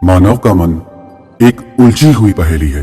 मानव का मन एक उलझी हुई पहेली है।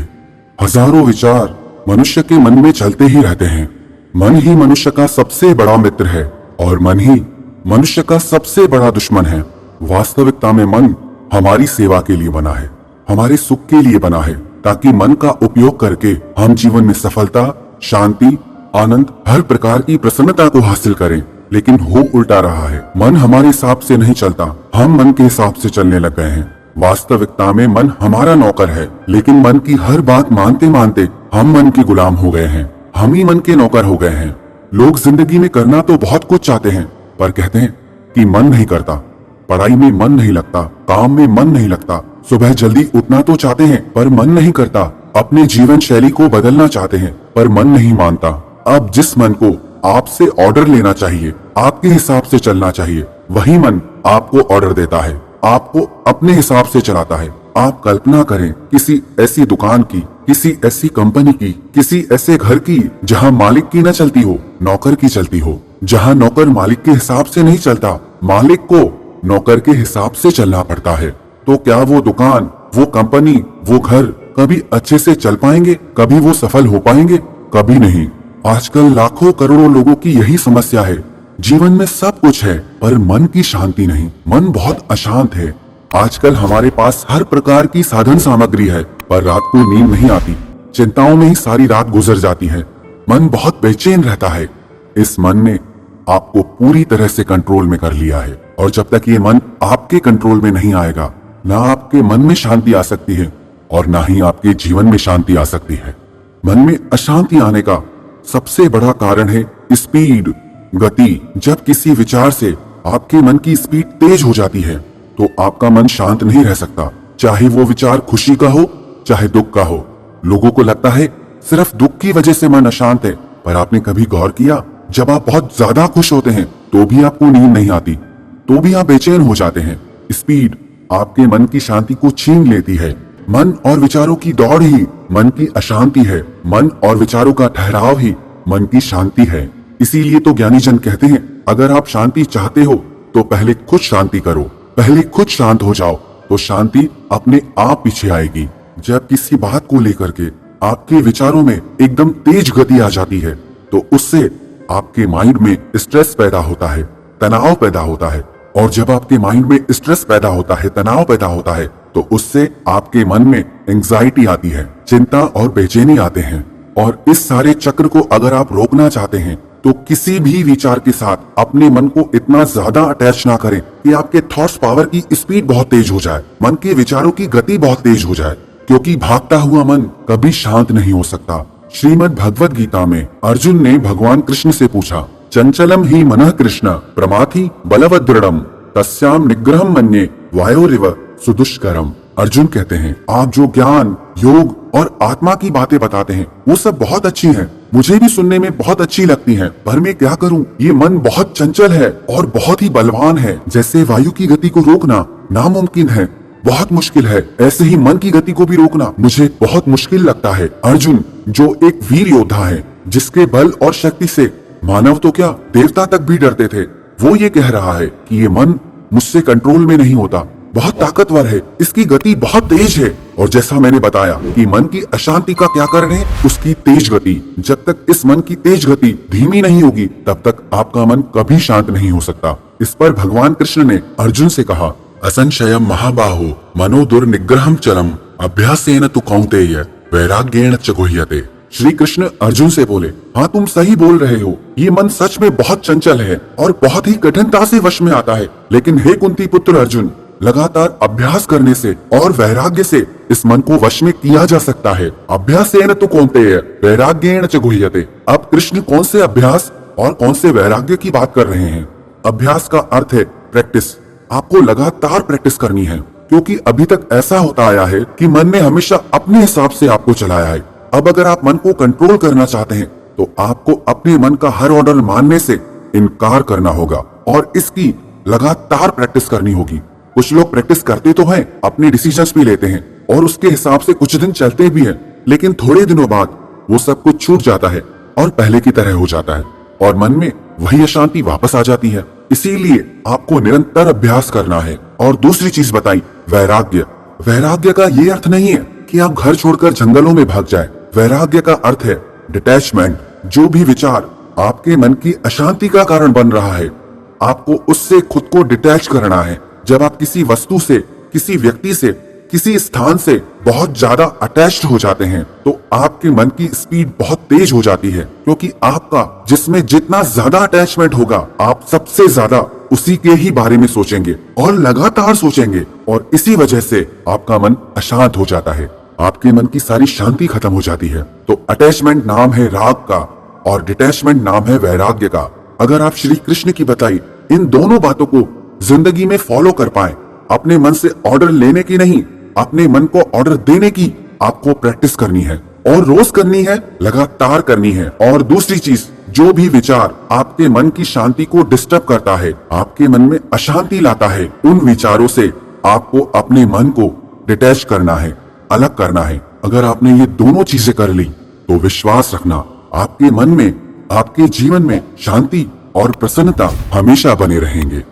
हजारों विचार मनुष्य के मन में चलते ही रहते हैं। मन ही मनुष्य का सबसे बड़ा मित्र है और मन ही मनुष्य का सबसे बड़ा दुश्मन है। वास्तविकता में मन हमारी सेवा के लिए बना है, हमारे सुख के लिए बना है, ताकि मन का उपयोग करके हम जीवन में सफलता, शांति, आनंद, हर प्रकार की प्रसन्नता को हासिल करें। लेकिन हो उल्टा रहा है। मन हमारे हिसाब से नहीं चलता, हम मन के हिसाब से चलने लग गए हैं। वास्तविकता में मन हमारा नौकर है, लेकिन मन की हर बात मानते मानते हम मन के गुलाम हो गए हैं। हम ही मन के नौकर हो गए हैं। लोग जिंदगी में करना तो बहुत कुछ चाहते हैं, पर कहते हैं कि मन नहीं करता, पढ़ाई में मन नहीं लगता, काम में मन नहीं लगता। सुबह जल्दी उठना तो चाहते हैं, पर मन नहीं करता। अपने जीवन शैली को बदलना चाहते हैं, पर मन नहीं मानता। अब जिस मन को आपसे ऑर्डर लेना चाहिए, आपके हिसाब से चलना चाहिए, वही मन आपको ऑर्डर देता है, आपको अपने हिसाब से चलाता है। आप कल्पना करें किसी ऐसी दुकान की, किसी ऐसी कंपनी की, किसी ऐसे घर की जहां मालिक की न चलती हो, नौकर की चलती हो। जहां नौकर मालिक के हिसाब से नहीं चलता, मालिक को नौकर के हिसाब से चलना पड़ता है। तो क्या वो दुकान, वो कंपनी, वो घर कभी अच्छे से चल पाएंगे? कभी वो सफल हो पाएंगे? कभी नहीं। आजकल लाखों करोड़ों लोगों की यही समस्या है। जीवन में सब कुछ है, पर मन की शांति नहीं। मन बहुत अशांत है। आजकल हमारे पास हर प्रकार की साधन सामग्री है, पर रात को नींद नहीं आती। चिंताओं में ही सारी रात गुजर जाती है। मन बहुत बेचैन रहता है। इस मन ने आपको पूरी तरह से कंट्रोल में कर लिया है, और जब तक ये मन आपके कंट्रोल में नहीं आएगा, ना आपके मन में शांति आ सकती है और ना ही आपके जीवन में शांति आ सकती है। मन में अशांति आने का सबसे बड़ा कारण है स्पीड, गति। जब किसी विचार से आपके मन की स्पीड तेज हो जाती है, तो आपका मन शांत नहीं रह सकता। चाहे वो विचार खुशी का हो, चाहे दुख का हो। लोगों को लगता है सिर्फ दुख की वजह से मन अशांत है, पर आपने कभी गौर किया, जब आप बहुत ज्यादा खुश होते हैं तो भी आपको नींद नहीं आती, तो भी आप बेचैन हो जाते हैं। स्पीड आपके मन की शांति को छीन लेती है। मन और विचारों की दौड़ ही मन की अशांति है। मन और विचारों का ठहराव ही मन की शांति है। इसीलिए तो ज्ञानी जन कहते हैं, अगर आप शांति चाहते हो तो पहले खुद शांति करो। पहले खुद शांत हो जाओ, तो शांति अपने आप पीछे आएगी। जब किसी बात को लेकर के आपके विचारों में एकदम तेज गति आ जाती है, तो उससे आपके माइंड में स्ट्रेस पैदा होता है, तनाव पैदा होता है। और जब आपके माइंड में स्ट्रेस पैदा होता है, तनाव पैदा होता है, तो उससे आपके मन में एंजाइटी आती है, चिंता और बेचैनी आते हैं। और इस सारे चक्र को अगर आप रोकना चाहते हैं, तो किसी भी विचार के साथ अपने मन को इतना ज्यादा अटैच ना करें कि आपके थॉट्स पावर की स्पीड बहुत तेज हो जाए, मन के विचारों की गति बहुत तेज हो जाए, क्योंकि भागता हुआ मन कभी शांत नहीं हो सकता। श्रीमद् भगवद गीता में अर्जुन ने भगवान कृष्ण से पूछा, चंचलम ही मनः कृष्ण प्रमाथि बलवद दृढ़म तस्याम निग्रहम मन्ये वायोरिव सुदुष्करम। अर्जुन कहते हैं, आप जो ज्ञान, योग और आत्मा की बातें बताते हैं, वो सब बहुत अच्छी हैं, मुझे भी सुनने में बहुत अच्छी लगती हैं, पर मैं क्या करूं? ये मन बहुत चंचल है और बहुत ही बलवान है। जैसे वायु की गति को रोकना नामुमकिन है, बहुत मुश्किल है, ऐसे ही मन की गति को भी रोकना मुझे बहुत मुश्किल लगता है। अर्जुन जो एक वीर योद्धा है, जिसके बल और शक्ति से मानव तो क्या, देवता तक भी डरते थे, वो ये कह रहा है कि ये मन मुझसे कंट्रोल में नहीं होता, बहुत ताकतवर है, इसकी गति बहुत तेज है। और जैसा मैंने बताया कि मन की अशांति का क्या कारण है, उसकी तेज गति। जब तक इस मन की तेज गति धीमी नहीं होगी, तब तक आपका मन कभी शांत नहीं हो सकता। इस पर भगवान कृष्ण ने अर्जुन से कहा, असंशयम महाबाहो मनो दुर्निग्रहम चलम अभ्यासेन तु कौन्तेय वैराग्येण च गुह्यते। श्री कृष्ण अर्जुन से बोले, हाँ तुम सही बोल रहे हो, ये मन सच में बहुत चंचल है और बहुत ही कठिनता से वश में आता है। लेकिन हे कुंती पुत्र अर्जुन, लगातार अभ्यास करने से और वैराग्य से इस मन को वश में किया जा सकता है। अभ्यासेन तु कौन्तेय वैराग्येण च गुह्यते। अब कृष्ण कौन से अभ्यास और कौन से वैराग्य की बात कर रहे हैं? अभ्यास का अर्थ है प्रैक्टिस। आपको लगातार प्रैक्टिस करनी है, क्योंकि अभी तक ऐसा होता आया है कि मन ने हमेशा अपने हिसाब से आपको चलाया है। अब अगर आप मन को कंट्रोल करना चाहते हैं, तो आपको अपने मन का हर ऑर्डर मानने से इनकार करना होगा और इसकी लगातार प्रैक्टिस करनी होगी। कुछ लोग प्रैक्टिस करते तो हैं, अपने डिसीजंस भी लेते हैं और उसके हिसाब से कुछ दिन चलते भी हैं, लेकिन थोड़े दिनों बाद वो सब कुछ छूट जाता है और पहले की तरह हो जाता है और मन में वही अशांति वापस आ जाती है। इसीलिए आपको निरंतर अभ्यास करना है। और दूसरी चीज बताई, वैराग्य। वैराग्य का ये अर्थ नहीं है कि आप घर छोड़कर जंगलों में भाग जाएं। वैराग्य का अर्थ है डिटैचमेंट। जो भी विचार आपके मन की अशांति का कारण बन रहा है, आपको उससे खुद को डिटैच करना है। जब आप किसी वस्तु से, किसी व्यक्ति से, किसी स्थान से बहुत ज्यादा अटैच्ड हो जाते हैं तो आपके मन की स्पीड बहुत तेज हो जाती है, क्योंकि आपका जिसमें जितना ज्यादा अटैचमेंट होगा, आप सबसे ज्यादा उसी के ही बारे में सोचेंगे और लगातार सोचेंगे, और इसी वजह से आपका मन अशांत हो जाता है। आपके मन की सारी शांति खत्म हो जाती है। तो अटैचमेंट नाम है राग का और डिटैचमेंट नाम है वैराग्य का। अगर आप श्री कृष्ण की बताई इन दोनों बातों को जिंदगी में फॉलो कर पाए, अपने मन से ऑर्डर लेने की नहीं, अपने मन को ऑर्डर देने की आपको प्रैक्टिस करनी है, और रोज करनी है, लगातार करनी है। और दूसरी चीज, जो भी विचार आपके मन की शांति को डिस्टर्ब करता है, आपके मन में अशांति लाता है, उन विचारों से आपको अपने मन को डिटैच करना है, अलग करना है। अगर आपने ये दोनों चीजें कर ली तो विश्वास रखना, आपके मन में, आपके जीवन में शांति और प्रसन्नता हमेशा बने रहेंगे।